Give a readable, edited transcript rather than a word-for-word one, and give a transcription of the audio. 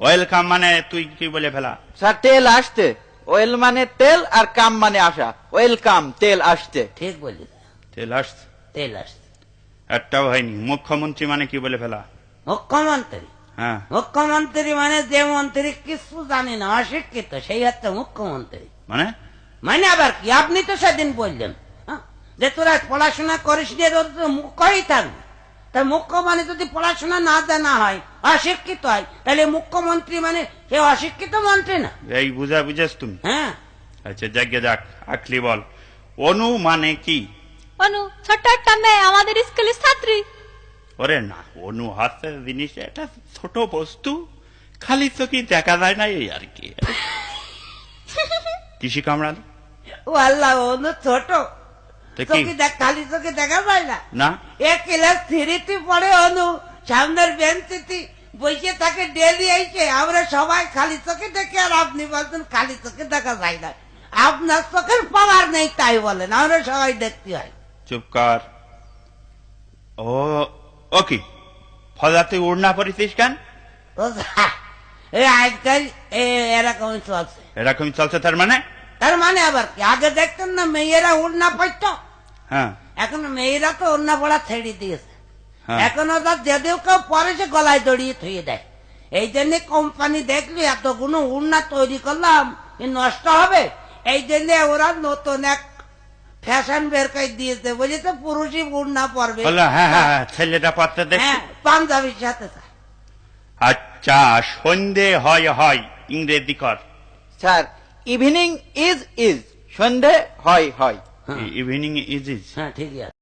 Welcome মানে তুই কি বলে ফেলা? স্যার তেল আসতে, ওয়েল মানে তেল আর কাম মানে আসা, ওয়েলকাম তেল আসতে। ঠিক বলি, তেল আসছে, তেল আসছে। একটাও হয়নি। মুখ্যমন্ত্রী মানে কি বলে ফেলা? মুখ্যমন্ত্রী, হ্যাঁ, মুখ্যমন্ত্রী মানে যে মন্ত্রী কিছু জানি না, অশিক্ষিত, সেই হচ্ছে মুখ্যমন্ত্রী। মানে মানে আবার কি? আপনি তো সেদিন বললেন যে তোরা পড়াশোনা করিস নি, তোর তো মুখ্যই থাকবে। তাই মুখ্য মানে যদি পড়াশোনা না জানা হয়, অশিক্ষিত হয়, তাহলে মুখ্যমন্ত্রী মানে সে অশিক্ষিত মন্ত্রী না। এই বুঝেছ তুমি? হ্যাঁ, আচ্ছা যাকে যাক, আকলি বল, অনু মানে কি? অনু ছোট্ট একটা মেয়ে, আমাদের স্কুলের ছাত্রী। ওরে না, অনু হচ্ছে জিনিস, এটা ছোট বস্তু, খালি চোখে দেখা যায় না, এই আর কি। কৃষি কামড়াল ও আল্লাহ, অনু ছোট, তো কি? চোখে খালি চোখে দেখা যায় না। না, এক ক্লাস 3 পড়ে অনু, সামনের বেঞ্চিতে বসে থাকে ডেলি এসে, আমরা সবাই খালি চোখে দেখি, আর আপনি বলছেন খালি চোখে দেখা যায় না। আপনার চোখের পাওয়ার নেই তাই বলেন, আমরা সবাই দেখতে হয়। চুপ কর। ও ওকে, ফজাতে উড়না পড়েছিস কেন? ও এই আজকাল এরকমই চলছে। এরকম চলছে তার মানে? তার মানে আবার কি? আগে দেখতেন না মেয়েরা উড়না পড়তো, হ্যাঁ, এখন মেয়েরা তো উড়না পড়া ছেড়ে দিয়েছে। হ্যাঁ। এখন ওদের যদিও কেউ পরে সে গলায় দড়িয়ে থুয়ে দেয়। এই জন্য কোম্পানি দেখলি এতগুলো উড়না তৈরি করলাম, এ নষ্ট হবে, এই জন্য ওরা নতুন এক ফ্যাশন বের করে দিয়েছে, বুঝেছে, পুরুষই উড়না পরবে। বললো হ্যাঁ হ্যাঁ হ্যাঁ, ছেলেটা পাত্র দেখছি। হ্যাঁ, পাঞ্জাবির সাথে। আচ্ছা, সন্ধে হয় হয় ইংরেজি কর। স্যার ইভিনিং ইজ, সন্ধে হয়। Evening is is. হ্যাঁ, ঠিকই আছে।